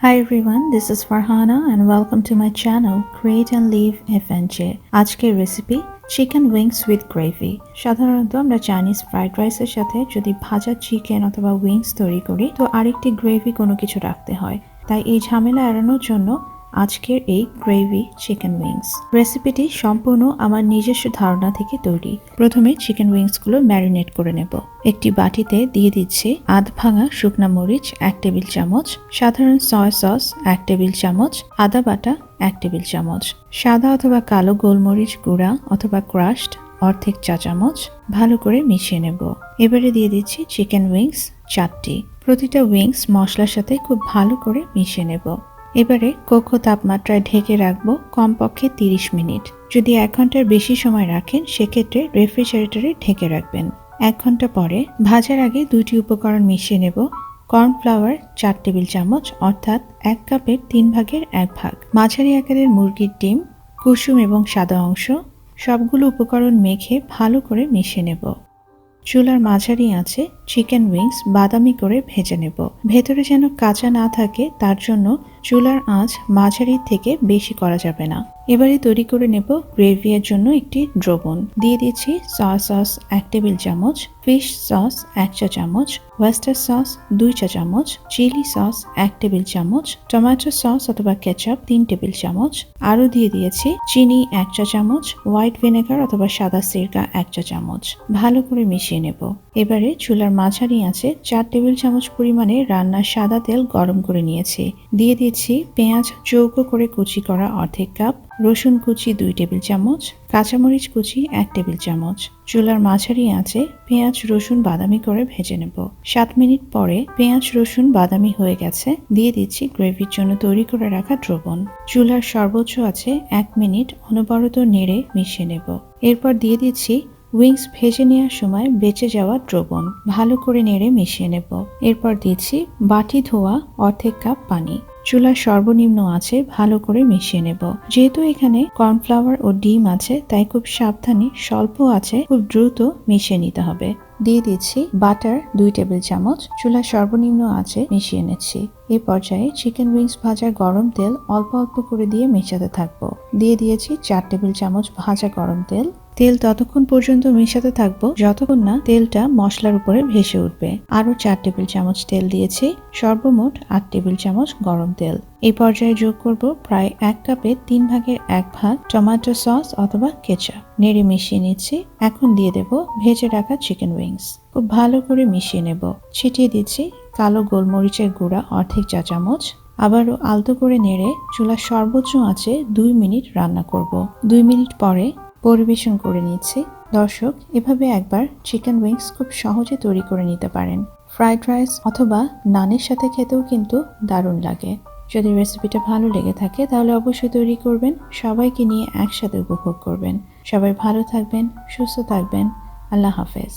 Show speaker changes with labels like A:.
A: Hi everyone, this is Farhana and welcome to my channel Create and Live FNJ. আজকের recipe chicken wings with gravy. সাধারণত আমরা Chinese fried রাইসের সাথে যদি ভাজা চিকেন অথবা উইংস তৈরি করি তো আরেকটি গ্রেভি কোনো কিছু রাখতে হয়, তাই এই ঝামেলা এড়ানোর জন্য আজকের এই গ্রেভি চিকেন উইংস রেসিপিটি সম্পূর্ণ আমার নিজস্ব ধারণা থেকে তৈরি। প্রথমে চিকেন উইংসগুলো ম্যারিনেট করে নেব। একটি বাটিতে দিয়ে দিচ্ছি আধ ভাঙা শুকনা মরিচ 1 টেবিল চামচ, সাধারণ সয়া সস 1 টেবিল চামচ, আদা বাটা 1 টেবিল চামচ, সাদা অথবা কালো গোলমরিচ গুঁড়া অথবা ক্রাশড অর্ধেক চা চামচ। ভালো করে মিশিয়ে নেব। এবারে দিয়ে দিচ্ছি চিকেন উইংস 4টি। প্রতিটা উইংস মশলার সাথে খুব ভালো করে মিশিয়ে নেব। এবারে কক্ষ তাপমাত্রায় ঢেকে রাখবো কমপক্ষে 30 মিনিট। যদি 1 ঘন্টার বেশি সময় রাখেন সেক্ষেত্রে রেফ্রিজারেটরে ঢেকে রাখবেন। 1 ঘন্টা পরে ভাজার আগে 2টি উপকরণ মিশিয়ে নেব। কর্নফ্লাওয়ার 4 টেবিল চামচ অর্থাৎ 1 কাপের 3 ভাগের 1 ভাগ, মাঝারি আকারের মুরগির ডিম, কুসুম এবং সাদা অংশ, সবগুলো উপকরণ মেখে ভালো করে মিশিয়ে নেব। চুলার মাঝারি আঁচে চিকেন উইংস বাদামি করে ভেজে নেব। ভেতরে যেন কাঁচা না থাকে তার জন্য চুলার আঁচ মাঝারি থেকে বেশি করা যাবে না। এবারে তৈরি করে নেব গ্রেভি এর জন্য একটি দ্রবণ। দিয়ে দিচ্ছি সয়া সস 1 টেবিল চামচ, ফিশ সস 1 চা চামচ, ওয়েস্টার সস 2 চা চামচ, চিলি সস 1 টেবিল চামচ, টমেটো সস অথবা কেচাপ 3 টেবিল চামচ। আরও দিয়ে দিয়েছি চিনি 1 চা চামচ, হোয়াইট ভিনেগার অথবা সাদা সিরকা 1 চা চামচ। ভালো করে মিশিয়ে নেব। এবারে চুলার মাঝারি আঁচে 4 টেবিল চামচ পরিমাণে রান্নার সাদা তেল গরম করে নিয়েছি। দিয়ে দিচ্ছি পেঁয়াজ চৌকো করে কুচি করা অর্ধেক কাপ, রসুন কুচি 2 টেবিল চামচ, কাঁচামরিচ কুচি 1 টেবিল চামচ। চুলার মাঝারি আঁচে পেঁয়াজ রসুন বাদামি করে ভেজে নেব। 7 মিনিট পরে পেঁয়াজ রসুন বাদামি হয়ে গেছে। দিয়ে দিচ্ছি গ্রেভির জন্য তৈরি করে রাখা দ্রবণ। চুলার সর্বোচ্চ আছে 1 মিনিট অনবরত নেড়ে মিশিয়ে নেব। এরপর দিয়ে দিচ্ছি উইংস ভেজে নেওয়ার সময় বেঁচে যাওয়া দ্রবণ। ভালো করে নেড়ে মিশিয়ে নেব। এরপর দিচ্ছি বাটি ধোয়া অর্ধেক কাপ পানি। চুলার সর্বনিম্ন আছে ভালো করে মিশিয়ে নেব। যেহেতু এখানে কর্নফ্লাওয়ার ও ডিম আছে তাই খুব সাবধানে স্বল্প আছে খুব দ্রুত মিশিয়ে নিতে হবে। দিয়ে দিচ্ছি বাটার 2 টেবিল চামচ। চুলার সর্বনিম্ন আছে মিশিয়ে নিচ্ছি। এই পর্যায়ে চিকেন উইংস ভাজার গরম তেল অল্প অল্প করে দিয়ে মেশাতে থাকবো। দিয়ে দিয়েছি 4 টেবিল চামচ ভাজা গরম তেল। তেল ততক্ষণ পর্যন্ত মেশাতে থাকবো যতক্ষণ না তেলটা মশলার উপরে ভেসে উঠবে। আরো 4 টেবিল চামচ তেল দিয়েছি। সর্বমোট 8 টেবিল চামচ গরম তেল। এই পর্যায়ে যোগ করব প্রায় 1 কাপে 3 ভাগের 1 ভাগ টমেটো সস অথবা কেচাপ। নেড়ে মিশিয়ে নিচ্ছি। এখন দিয়ে দেব ভেজে রাখা চিকেন উইংস। খুব ভালো করে মিশিয়ে নেব। ছিটিয়ে দিচ্ছি কালো গোলমরিচের গুঁড়া অর্ধেক চা চামচ। আবারও আলতো করে নেড়ে চুলার সর্বোচ্চ আঁচে 2 মিনিট রান্না করব। 2 মিনিট পরে পরিবেশন করে নিচ্ছি। দর্শক, এভাবে একবার চিকেন উইংস খুব সহজে তৈরি করে নিতে পারেন। ফ্রাইড রাইস অথবা নানের সাথে খেতেও কিন্তু দারুণ লাগে। যদি রেসিপিটা ভালো লেগে থাকে তাহলে অবশ্যই তৈরি করবেন। সবাইকে নিয়ে একসাথে উপভোগ করবেন। সবাই ভালো থাকবেন, সুস্থ থাকবেন। আল্লাহ হাফেজ।